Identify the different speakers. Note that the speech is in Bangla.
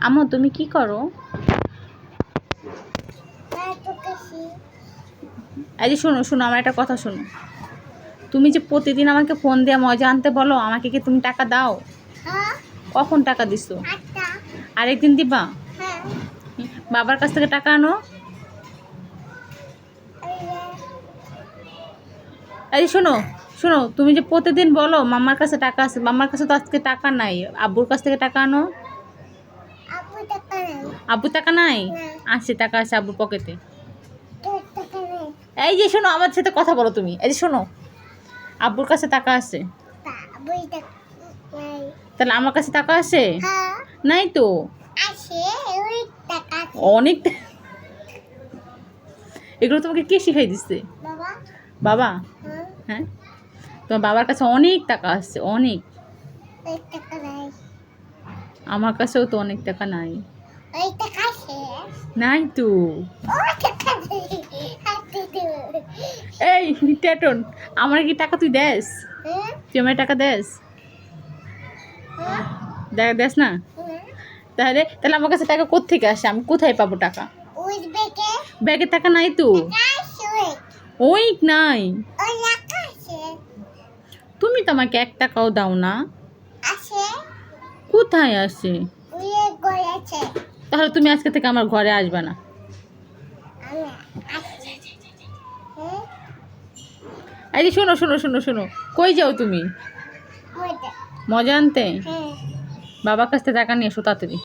Speaker 1: আম্মু তুমি কি করো? এই যে শোনো শোনো, আমার একটা কথা শোনো। তুমি যে প্রতিদিন আমাকে ফোন দিয়ে মজা আনতে বলো, আমাকে কি তুমি টাকা দাও? কখন টাকা দিছো? আরেকদিন দিবা? বাবার কাছ থেকে টাকা আনো। এই শোনো শোনো, তুমি যে প্রতিদিন বলো মাম্মার কাছে টাকা আছে, মাম্মার কাছে তো আজকে টাকা নাই। আব্বুর কাছ থেকে টাকা আনো। আব্বু টাকা নাই? আছে, টাকা আছে আব্বুর পকেটে। এই যে শোনো, আমার সাথে কথা বলো তুমি। এই যে শোনো, আব্বুর কাছে টাকা আছে। তাহলে আমার কাছে টাকা আছে? নাই তো। অনেক। এগুলো তোমাকে কে শিখাই দিচ্ছে? বাবা। হ্যাঁ, তোমার বাবার কাছে অনেক টাকা আছে, অনেক। আমার কাছেও তো অনেক টাকা নাই। নাই তো। এই টেটন, আমার কি টাকা তুই দেস? তুই আমার টাকা দেস? দেস না? তাহলে তাহলে আমার কাছে টাকা কোত্থেকে আসে? আমি কোথায় পাবো টাকা? ব্যাগে টাকা নাই তো। ওই নাই। তুমি তো আমাকে 1 টাকাও দাও না। কোথায় আসে? তাহলে তুমি আজকে থেকে আমার ঘরে আসবে না। এই যে শোনো শোনো শোনো শোনো, কই যাও তুমি? মজা আনতে? বাবার কাছ থেকে টাকা নিয়ে এসো তাড়াতাড়ি।